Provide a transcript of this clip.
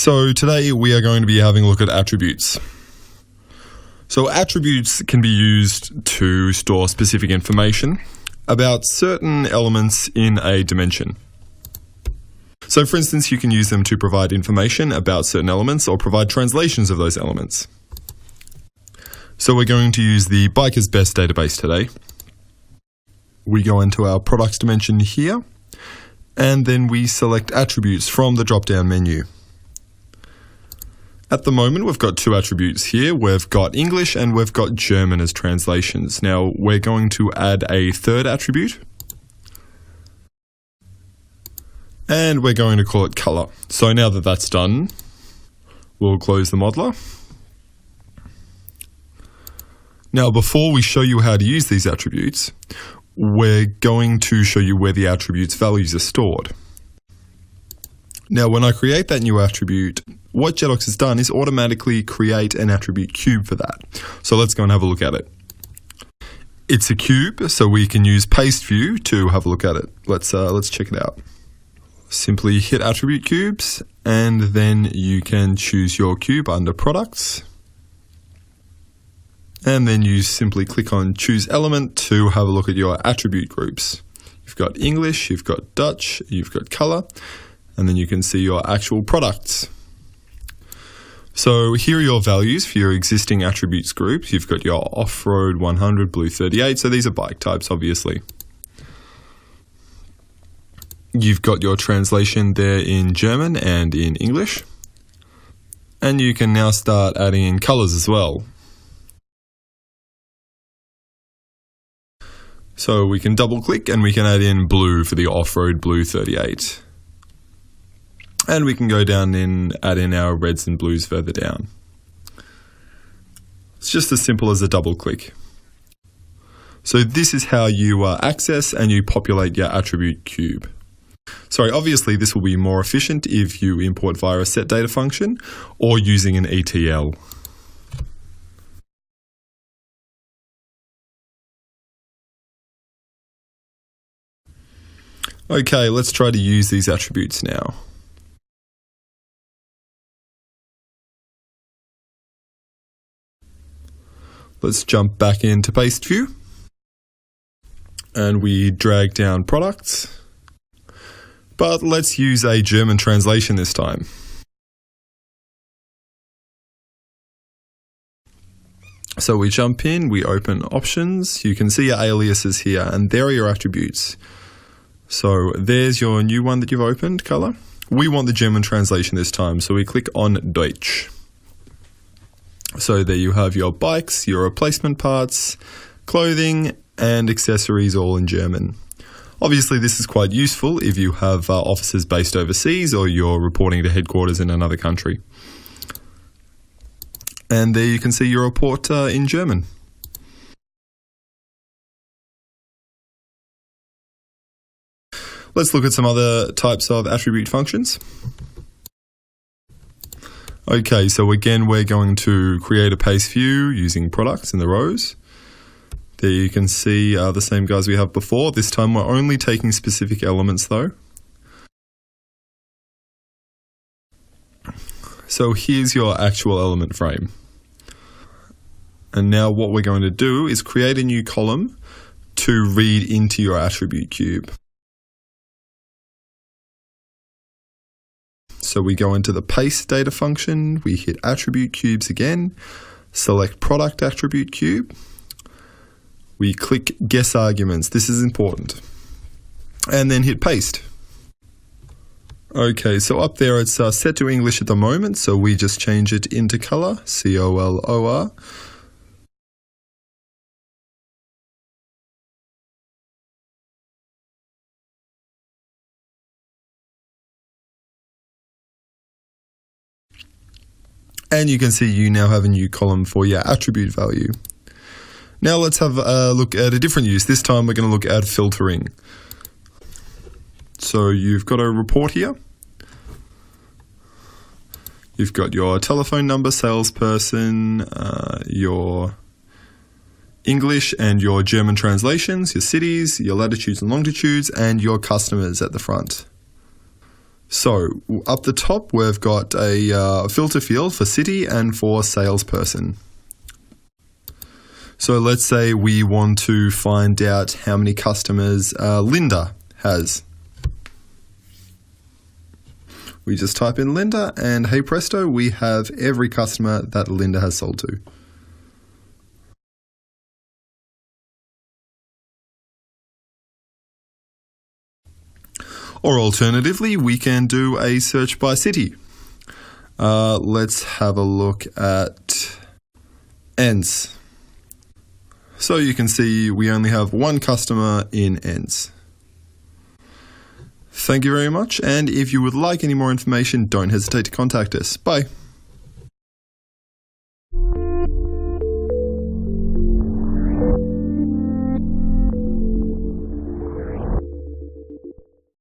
So today we are going to be having a look at attributes. So attributes can be used to store specific information about certain elements in a dimension. So for instance, you can use them to provide information about certain elements or provide translations of those elements. So we're going to use the Biker's Best database today. We go into our products dimension here, and then we select attributes from the drop-down menu. At the moment, we've got two attributes here. We've got English and we've got German as translations. Now, we're going to add a third attribute, and we're going to call it color. So now that that's done, we'll close the modeler. Now, before we show you how to use these attributes, we're going to show you where the attribute's values are stored. Now, when I create that new attribute, what Jedox has done is automatically create an attribute cube for that. So let's go and have a look at it. It's a cube, so we can use paste view to have a look at it. Let's check it out. Simply hit attribute cubes, and then you can choose your cube under products. And then you simply click on choose element to have a look at your attribute groups. You've got English, you've got Dutch, you've got color, and then you can see your actual products. So here are your values for your existing attributes groups. You've got your off-road 100, blue 38, so these are bike types obviously. You've got your translation there in German and in English. And you can now start adding in colors as well. So we can double click and we can add in blue for the off-road blue 38. And we can go down and add in our reds and blues further down. It's just as simple as a double click. So this is how you access and you populate your attribute cube. Sorry, obviously this will be more efficient if you import via a setData function or using an ETL. Okay, let's try to use these attributes now. Let's jump back into paste view, and we drag down products, but let's use a German translation this time. So we jump in, we open options, you can see your aliases here, and there are your attributes. So there's your new one that you've opened, color. We want the German translation this time, so we click on Deutsch. So there you have your bikes, your replacement parts, clothing, and accessories all in German. Obviously this is quite useful if you have offices based overseas or you're reporting to headquarters in another country. And there you can see your report in German. Let's look at some other types of attribute functions. Okay, so again, we're going to create a paste view using products in the rows. There you can see the same guys we have before. This time we're only taking specific elements though. So here's your actual element frame. And now what we're going to do is create a new column to read into your attribute cube. So we go into the paste data function, we hit attribute cubes again, select product attribute cube, we click guess arguments, this is important, and then hit paste. Okay, so up there it's set to English at the moment, so we just change it into color, C-O-L-O-R. And you can see you now have a new column for your attribute value. Now let's have a look at a different use. This time we're going to look at filtering. So you've got a report here. You've got your telephone number, salesperson, your English and your German translations, your cities, your latitudes and longitudes, and your customers at the front. So up the top, we've got a filter field for city and for salesperson. So let's say we want to find out how many customers Linda has. We just type in Linda and hey presto, we have every customer that Linda has sold to. Or alternatively, we can do a search by city. Let's have a look at Enns. So you can see we only have one customer in Enns. Thank you very much, and if you would like any more information, don't hesitate to contact us. Bye.